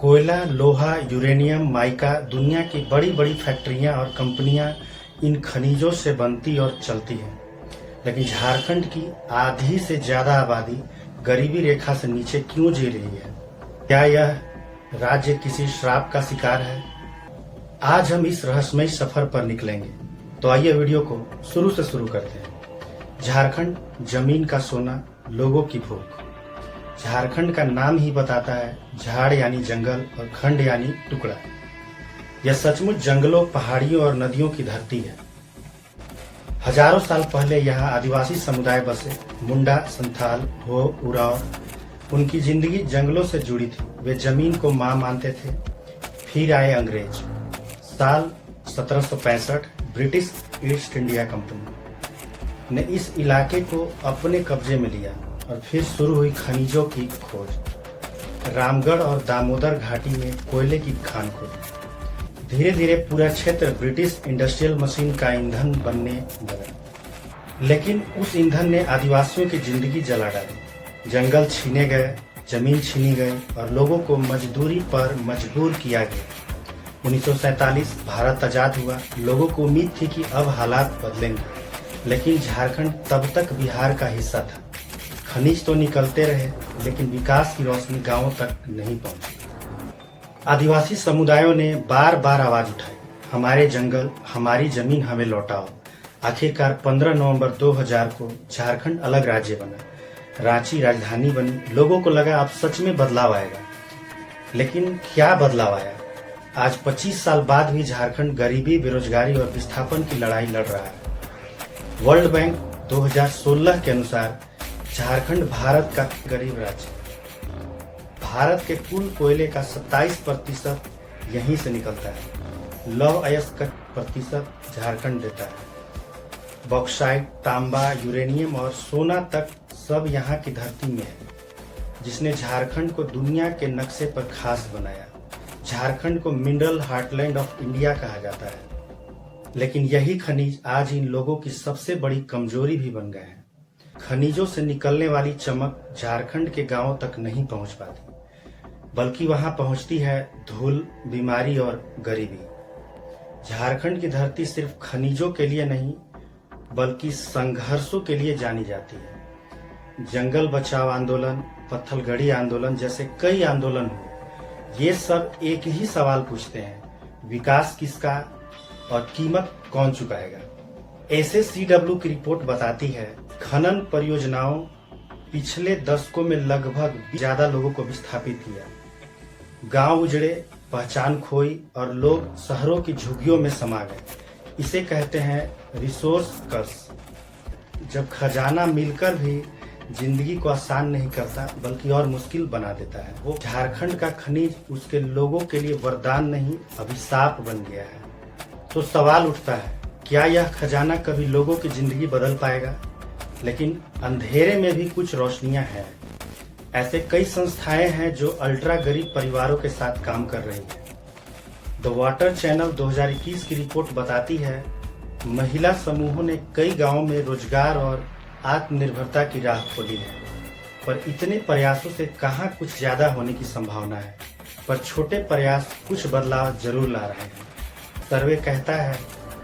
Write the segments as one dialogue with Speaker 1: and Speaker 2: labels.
Speaker 1: कोयला, लोहा, uranium, mica, दुनिया की बड़ी बड़ी फैक्ट्रियां और कंपनियां इन खनिजों से बनती और चलती हैं। लेकिन झारखंड की आधी से ज्यादा आबादी गरीबी रेखा से नीचे क्यों जी रही है? क्या यह राज्य किसी श्राप का शिकार है? आज हम इस रहस्यमय सफर पर निकलेंगे। तो आइए वीडियो को शुरू से शुरू करते हैं। झारखंड, जमीन का सोना, लोगों की भूख। झारखंड का नाम ही बताता है, झाड़ यानी जंगल और खंड यानी टुकड़ा। यह सचमुच जंगलों, पहाड़ियों और नदियों की धरती है। हजारों साल पहले यहाँ आदिवासी समुदाय बसे। मुंडा, संथाल, हो, उरांव। उनकी जिंदगी जंगलों से जुड़ी थी। वे जमीन को मां मानते थे। फिर आए अंग्रेज। साल 1765 ब्रिटिश ईस्ट इंडिया कंपनी ने इस इलाके को अपने कब्जे में लिया और फिर शुरू हुई खनिजों की खोज। रामगढ़ और दामोदर घाटी में कोयले की खान खोजी। धीरे धीरे पूरा क्षेत्र ब्रिटिश इंडस्ट्रियल मशीन का ईंधन बनने लगा। लेकिन उस ईंधन ने आदिवासियों की जिंदगी जला डाली। जंगल छीने गए, जमीन छीनी गई और लोगों को मजदूरी पर मजबूर किया गया। 1947 भारत आजाद हुआ। लोगों को उम्मीद थी कि अब हालात बदलेंगे, लेकिन झारखंड तब तक बिहार का हिस्सा था। खनिज तो निकलते रहे, लेकिन विकास की रोशनी गांवों तक नहीं पहुंची। आदिवासी समुदायों ने बार बार आवाज उठाई, हमारे जंगल, हमारी जमीन हमें लौटाओ। आखिरकार 15 नवंबर 2000 को झारखंड अलग राज्य बना। रांची राजधानी बनी। लोगों को लगा अब सच में बदलाव आएगा। लेकिन क्या बदलाव आया? आज 25 साल बाद भी झारखंड गरीबी, बेरोजगारी और विस्थापन की लड़ाई लड़ रहा है। वर्ल्ड बैंक 2016 के अनुसार झारखंड भारत का गरीब राज्य। भारत के कुल कोयले का 27% यहीं से निकलता है। लौह अयस्क का प्रतिशत झारखंड देता है। बॉक्साइट, तांबा, यूरेनियम और सोना तक सब यहाँ की धरती में है, जिसने झारखंड को दुनिया के नक्शे पर खास बनाया। झारखंड को मिनरल हार्टलैंड ऑफ इंडिया कहा जाता है। लेकिन यही खनिज आज इन लोगों की सबसे बड़ी कमजोरी भी बन गए हैं। खनिजों से निकलने वाली चमक झारखंड के गांवों तक नहीं पहुंच पाती, बल्कि वहां पहुंचती है धूल, बीमारी और गरीबी। झारखंड की धरती सिर्फ खनिजों के लिए नहीं, बल्कि संघर्षों के लिए जानी जाती है। जंगल बचाओ आंदोलन, पत्थलगड़ी आंदोलन जैसे कई आंदोलन हुए। ये सब एक ही सवाल पूछते हैं, विकास किसका और कीमत कौन चुकाएगा? SACW की रिपोर्ट बताती है, खनन परियोजनाओं पिछले दशकों में लगभग ज्यादा लोगों को विस्थापित किया। गांव उजड़े, पहचान खोई और लोग शहरों की झुग्गियों में समा गए। इसे कहते हैं रिसोर्स कर्स। जब खजाना मिलकर भी जिंदगी को आसान नहीं करता, बल्कि और मुश्किल बना देता है। वो झारखंड का खनिज उसके लोगों के लिए वरदान नहीं, अभिशाप बन गया है। तो सवाल उठता है, क्या यह खजाना कभी लोगों की जिंदगी बदल पाएगा? लेकिन अंधेरे में भी कुछ रोशनियां हैं। ऐसे कई संस्थाएं हैं जो अल्ट्रा गरीब परिवारों के साथ काम कर रही हैं। द वाटर चैनल 2021 की रिपोर्ट बताती है, महिला समूहों ने कई गांवों में रोजगार और आत्मनिर्भरता की राह खोली है। पर इतने प्रयासों से कहां कुछ ज्यादा होने की संभावना है। पर छोटे प्रयास कुछ बदलाव जरूर ला रहे हैं। सर्वे कहता है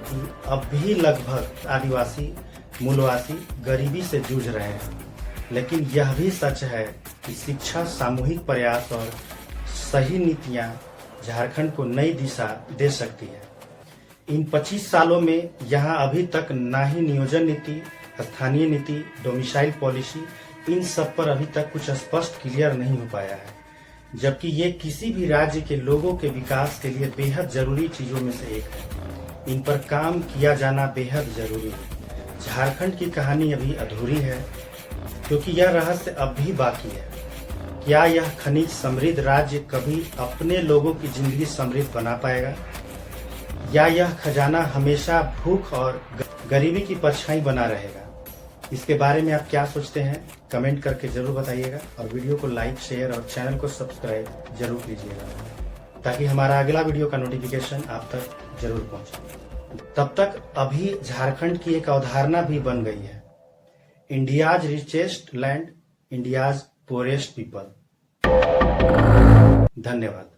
Speaker 1: कि अब भी लगभग आदिवासी, मूलवासी गरीबी से जूझ रहे हैं। लेकिन यह भी सच है कि शिक्षा, सामूहिक प्रयास और सही नीतियां झारखंड को नई दिशा दे सकती है। इन 25 सालों में यहाँ अभी तक ना ही नियोजन नीति, स्थानीय नीति, डोमिसाइल पॉलिसी, इन सब पर अभी तक कुछ स्पष्ट क्लियर नहीं हो पाया है। जबकि ये किसी भी राज्य के लोगों के विकास के लिए बेहद जरूरी चीजों में से एक है। इन पर काम किया जाना बेहद जरूरी है। झारखंड की कहानी अभी अधूरी है, क्योंकि यह रहस्य अब भी बाकी है। क्या यह खनिज समृद्ध राज्य कभी अपने लोगों की जिंदगी समृद्ध बना पाएगा, या यह खजाना हमेशा भूख और गरीबी की परछाई बना रहेगा? इसके बारे में आप क्या सोचते हैं? कमेंट करके जरूर बताइएगा और वीडियो को लाइक, शेयर और चैनल को सब्सक्राइब जरूर कीजिएगा, ताकि हमारा अगला वीडियो का नोटिफिकेशन आप तक जरूर पहुंचे। तब तक अभी झारखंड की एक अवधारणा भी बन गई है, India's richest land, India's forest people. धन्यवाद।